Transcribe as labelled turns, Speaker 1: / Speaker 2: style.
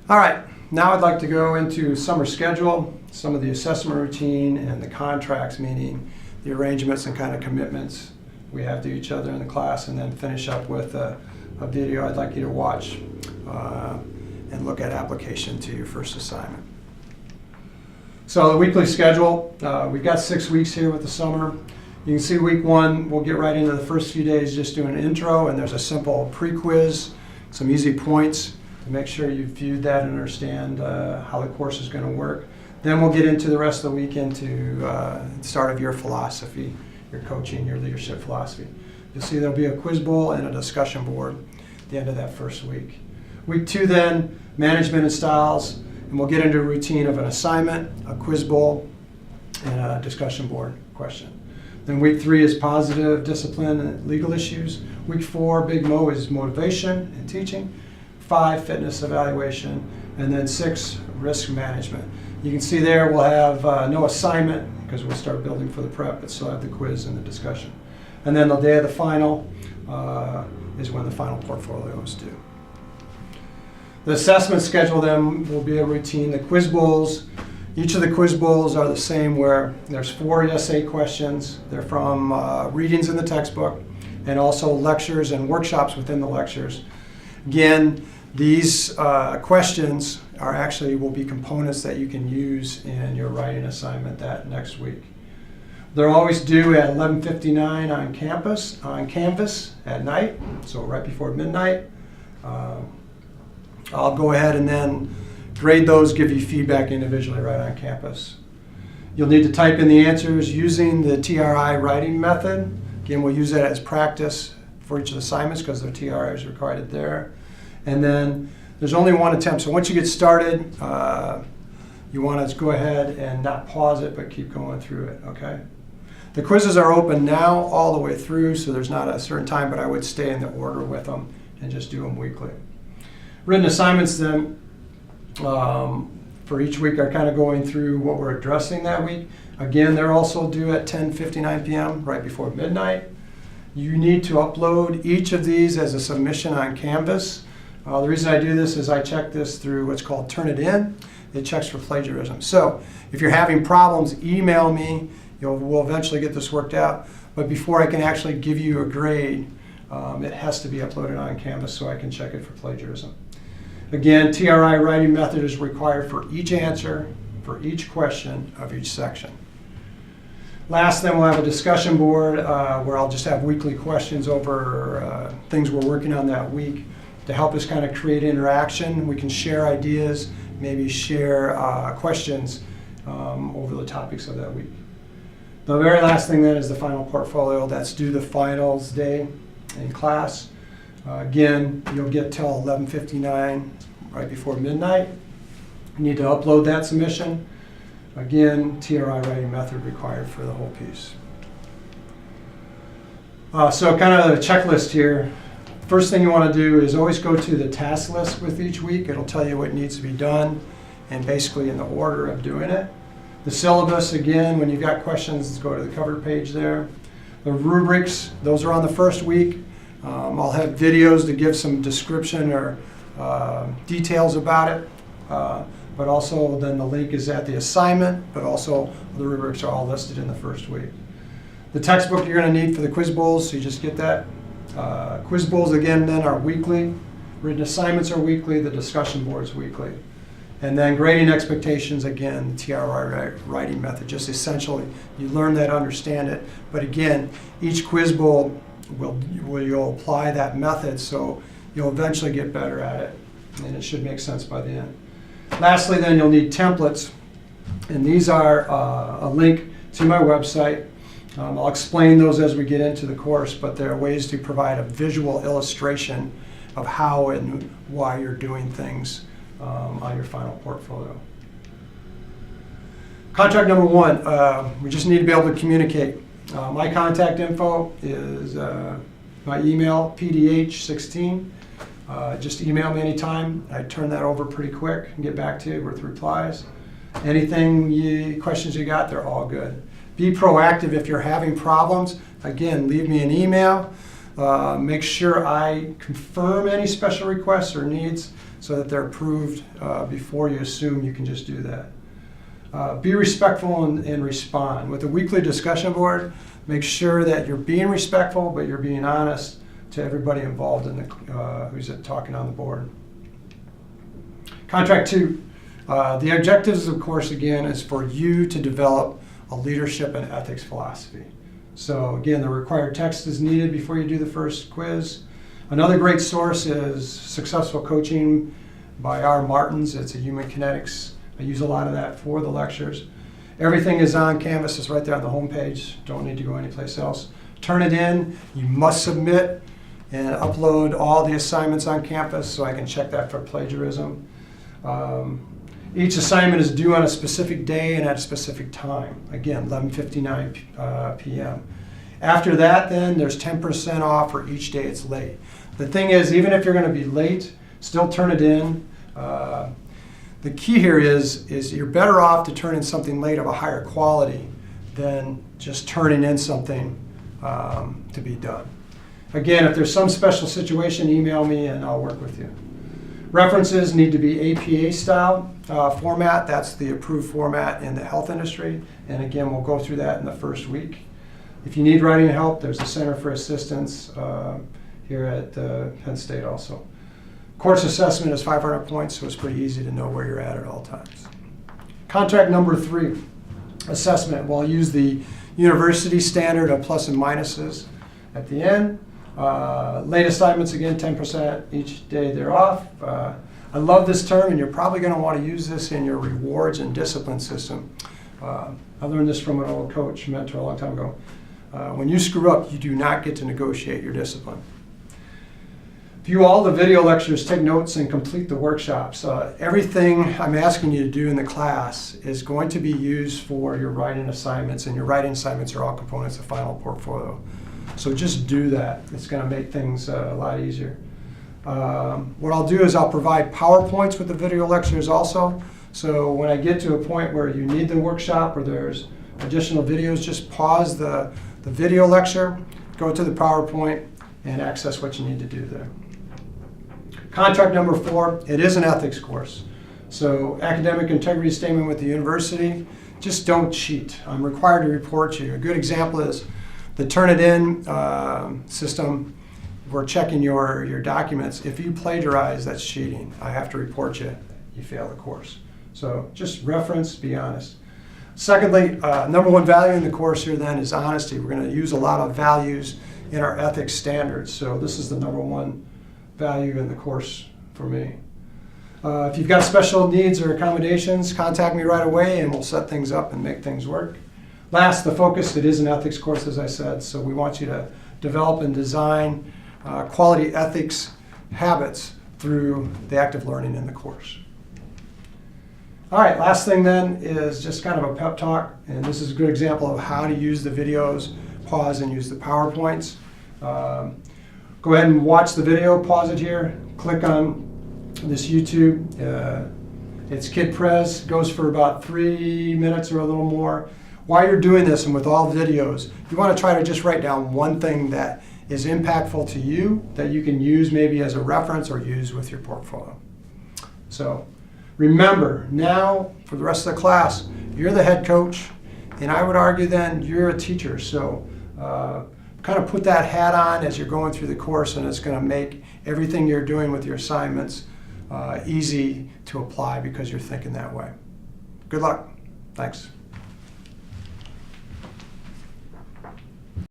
Speaker 1: All right, now I'd like to go into summer schedule, some of the assessment routine and the contracts, meaning the arrangements and kind of commitments we have to each other in the class, and then finish up with a video I'd like you to watch and look at application to your first assignment. So the weekly schedule, we've got 6 weeks here with the summer. You can see week 1, we'll get right into the first few days just doing an intro, and there's a simple pre-quiz, some easy points to make sure you've viewed that and understand how the course is going to work. Then we'll get into the rest of the week into the start of your philosophy, your coaching, your leadership philosophy. You'll see there'll be a quiz bowl and a discussion board at the end of that first week. Week 2 then, management and styles, and we'll get into a routine of an assignment, a quiz bowl, and a discussion board question. Then week 3 is positive discipline and legal issues. Week 4, big Mo, is motivation and teaching. 5, fitness evaluation. And then 6, risk management. You can see there we'll have no assignment because we'll start building for the prep, but still have the quiz and the discussion. And then the day of the final is when the final portfolio is due. The assessment schedule then will be a routine. The quiz bowls, each of the quiz bowls are the same, where there's 4 essay questions. They're from readings in the textbook and also lectures and workshops within the lectures. Again, these questions will be components that you can use in your writing assignment that next week. They're always due at 11:59 on Canvas at night, so right before midnight. I'll go ahead and then grade those, give you feedback individually right on campus. You'll need to type in the answers using the TRI writing method. Again, we'll use that as practice for each of the assignments because the TRI is required there. And then there's only 1 attempt. So once you get started, you want to go ahead and not pause it, but keep going through it, okay? The quizzes are open now all the way through, so there's not a certain time, but I would stay in the order with them and just do them weekly. Written assignments then, for each week are kind of going through what we're addressing that week. Again, they're also due at 10:59 p.m., right before midnight. You need to upload each of these as a submission on Canvas. The reason I do this is I check this through what's called Turnitin. It checks for plagiarism. So if you're having problems, email me. We'll eventually get this worked out. But before I can actually give you a grade, it has to be uploaded on Canvas so I can check it for plagiarism. Again, TRI writing method is required for each answer, for each question of each section. Last, then we'll have a discussion board where I'll just have weekly questions over things we're working on that week to help us kind of create interaction. We can share ideas, maybe share questions over the topics of that week. The very last thing then is the final portfolio. That's due the finals day in class. Again, you'll get till 11:59, right before midnight. You need to upload that submission. Again, TRI writing method required for the whole piece. So kind of a checklist here. First thing you want to do is always go to the task list with each week. It'll tell you what needs to be done and basically in the order of doing it. The syllabus, again, when you've got questions, go to the cover page there. The rubrics, those are on the first week. I'll have videos to give some description or details about it, but also then the link is at the assignment, but also the rubrics are all listed in the first week. The textbook you're going to need for the quiz bowls, so you just get that. Quiz bowls, again, then are weekly. Written assignments are weekly. The discussion board is weekly. And then grading expectations, again, the TRI writing method, just essentially, you learn that, understand it. But again, each quiz bowl you'll apply that method, so you'll eventually get better at it, and it should make sense by the end. Lastly, then, you'll need templates, and these are a link to my website. I'll explain those as we get into the course, but there are ways to provide a visual illustration of how and why you're doing things on your final portfolio. Contract number 1, we just need to be able to communicate. My contact info is my email, pdh16. Just email me anytime. I turn that over pretty quick and get back to you with replies. Questions you got, they're all good. Be proactive if you're having problems. Again, leave me an email. Make sure I confirm any special requests or needs so that they're approved before you assume you can just do that. Be respectful and respond. With the weekly discussion board, make sure that you're being respectful, but you're being honest to everybody involved in the who's talking on the board. Contract 2. The objectives, of course, again, is for you to develop a leadership and ethics philosophy. So again, the required text is needed before you do the first quiz. Another great source is Successful Coaching by R. Martins. It's a human kinetics. I use a lot of that for the lectures. Everything is on Canvas. It's right there on the home page. Don't need to go anyplace else. Turn it in. You must submit and upload all the assignments on campus so I can check that for plagiarism. Each assignment is due on a specific day and at a specific time. Again, 11:59 p.m. After that, then, there's 10% off for each day it's late. The thing is, even if you're going to be late, still turn it in. The key here is you're better off to turn in something late of a higher quality than just turning in something to be done. Again, if there's some special situation, email me and I'll work with you. References need to be APA style format. That's the approved format in the health industry. And again, we'll go through that in the first week. If you need writing help, there's the Center for Assistance here at Penn State also. Course assessment is 500 points, so it's pretty easy to know where you're at all times. Contract number 3, assessment. We'll use the university standard of plus and minuses at the end. Late assignments, again, 10% each day they're off. I love this term, and you're probably going to want to use this in your rewards and discipline system. I learned this from an old coach, mentor a long time ago. When you screw up, you do not get to negotiate your discipline. View all the video lectures, take notes, and complete the workshops. Everything I'm asking you to do in the class is going to be used for your writing assignments, and your writing assignments are all components of final portfolio. So just do that. It's going to make things a lot easier. What I'll do is I'll provide PowerPoints with the video lectures also. So when I get to a point where you need the workshop or there's additional videos, just pause the video lecture, go to the PowerPoint, and access what you need to do there. Contract number 4, it is an ethics course. So academic integrity statement with the university, just don't cheat. I'm required to report you. A good example is the Turnitin system. We're checking your documents. If you plagiarize, that's cheating. I have to report you. You fail the course. So just reference, be honest. Secondly, number 1 value in the course here then is honesty. We're going to use a lot of values in our ethics standards. So this is the number 1 value in the course for me. If you've got special needs or accommodations, contact me right away and we'll set things up and make things work. Last, the focus, it is an ethics course, as I said, so we want you to develop and design quality ethics habits through the active learning in the course. All right, last thing then is just kind of a pep talk, and this is a good example of how to use the videos, pause and use the PowerPoints. Go ahead and watch the video, pause it here, click on this YouTube. It's Kid Prez, goes for about 3 minutes or a little more. While you're doing this and with all videos, you want to try to just write down one thing that is impactful to you that you can use maybe as a reference or use with your portfolio. So remember, now for the rest of the class, you're the head coach, and I would argue then you're a teacher. So kind of put that hat on as you're going through the course, and it's going to make everything you're doing with your assignments easy to apply because you're thinking that way. Good luck. Thanks.